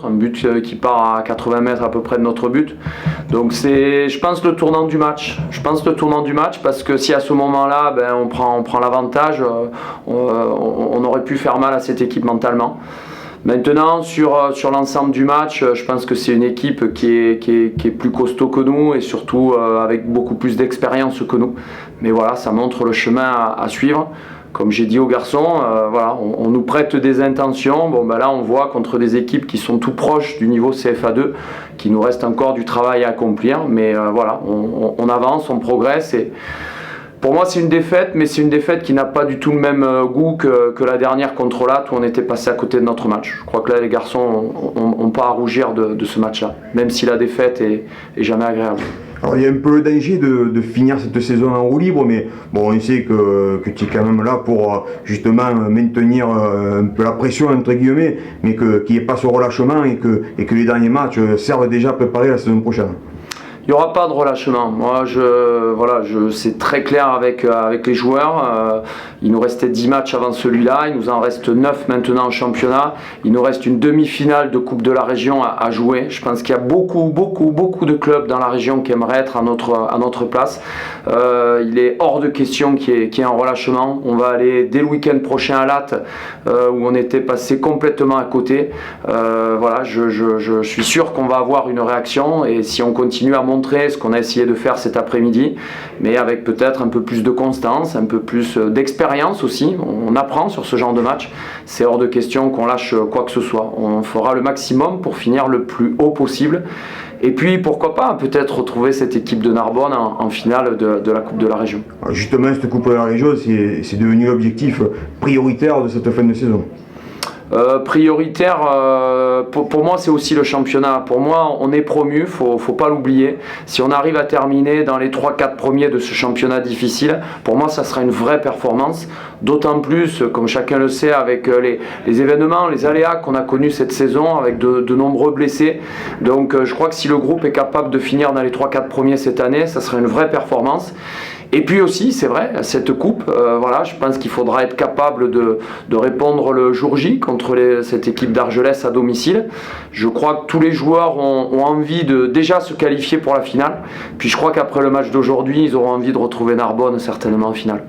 un but qui part à 80 mètres à peu près de notre but. Donc c'est, je pense, le tournant du match. Parce que si à ce moment-là, on prend l'avantage, on aurait pu faire mal à cette équipe mentalement. Maintenant, sur l'ensemble du match, je pense que c'est une équipe qui est plus costaud que nous et surtout avec beaucoup plus d'expérience que nous. Mais voilà, ça montre le chemin à suivre. Comme j'ai dit aux garçons, voilà, on nous prête des intentions. Bon, là, on voit contre des équipes qui sont tout proches du niveau CFA2, qu'il nous reste encore du travail à accomplir. Mais voilà, on avance, on progresse. Et pour moi, c'est une défaite, mais c'est une défaite qui n'a pas du tout le même goût que la dernière contre Latte où on était passé à côté de notre match. Je crois que là, les garçons n'ont pas à rougir de ce match-là, même si la défaite est jamais agréable. Alors, il y a un peu le danger de finir cette saison en roue libre, mais bon, on sait que tu es quand même là pour justement maintenir un peu la pression, entre guillemets, mais qu'il n'y ait pas ce relâchement et que les derniers matchs servent déjà à préparer la saison prochaine. Il n'y aura pas de relâchement. Moi, c'est très clair avec les joueurs. Il nous restait 10 matchs avant celui-là. Il nous en reste 9 maintenant en championnat. Il nous reste une demi-finale de Coupe de la Région à jouer. Je pense qu'il y a beaucoup de clubs dans la région qui aimeraient être à notre place. Il est hors de question qu'il y ait un relâchement. On va aller dès le week-end prochain à Latte, où on était passé complètement à côté. Voilà, je suis sûr qu'on va avoir une réaction. Et si on continue à montrer ce qu'on a essayé de faire cet après-midi, mais avec peut-être un peu plus de constance, un peu plus d'expérience aussi. On apprend sur ce genre de match. C'est hors de question qu'on lâche quoi que ce soit. On fera le maximum pour finir le plus haut possible. Et puis, pourquoi pas, peut-être retrouver cette équipe de Narbonne en finale de la Coupe de la Région. Justement, cette Coupe de la Région, c'est devenu l'objectif prioritaire de cette fin de saison. Prioritaire, pour moi c'est aussi le championnat. Pour moi on est promu, faut pas l'oublier. Si on arrive à terminer dans les 3-4 premiers de ce championnat difficile, pour moi ça sera une vraie performance. D'autant plus, comme chacun le sait, avec les événements, les aléas qu'on a connus cette saison, avec de nombreux blessés. Donc je crois que si le groupe est capable de finir dans les 3-4 premiers cette année, ça sera une vraie performance. Et puis aussi, c'est vrai, cette coupe, voilà, je pense qu'il faudra être capable de répondre le jour J contre cette équipe d'Argelès à domicile. Je crois que tous les joueurs ont envie de déjà se qualifier pour la finale. Puis je crois qu'après le match d'aujourd'hui, ils auront envie de retrouver Narbonne certainement en finale.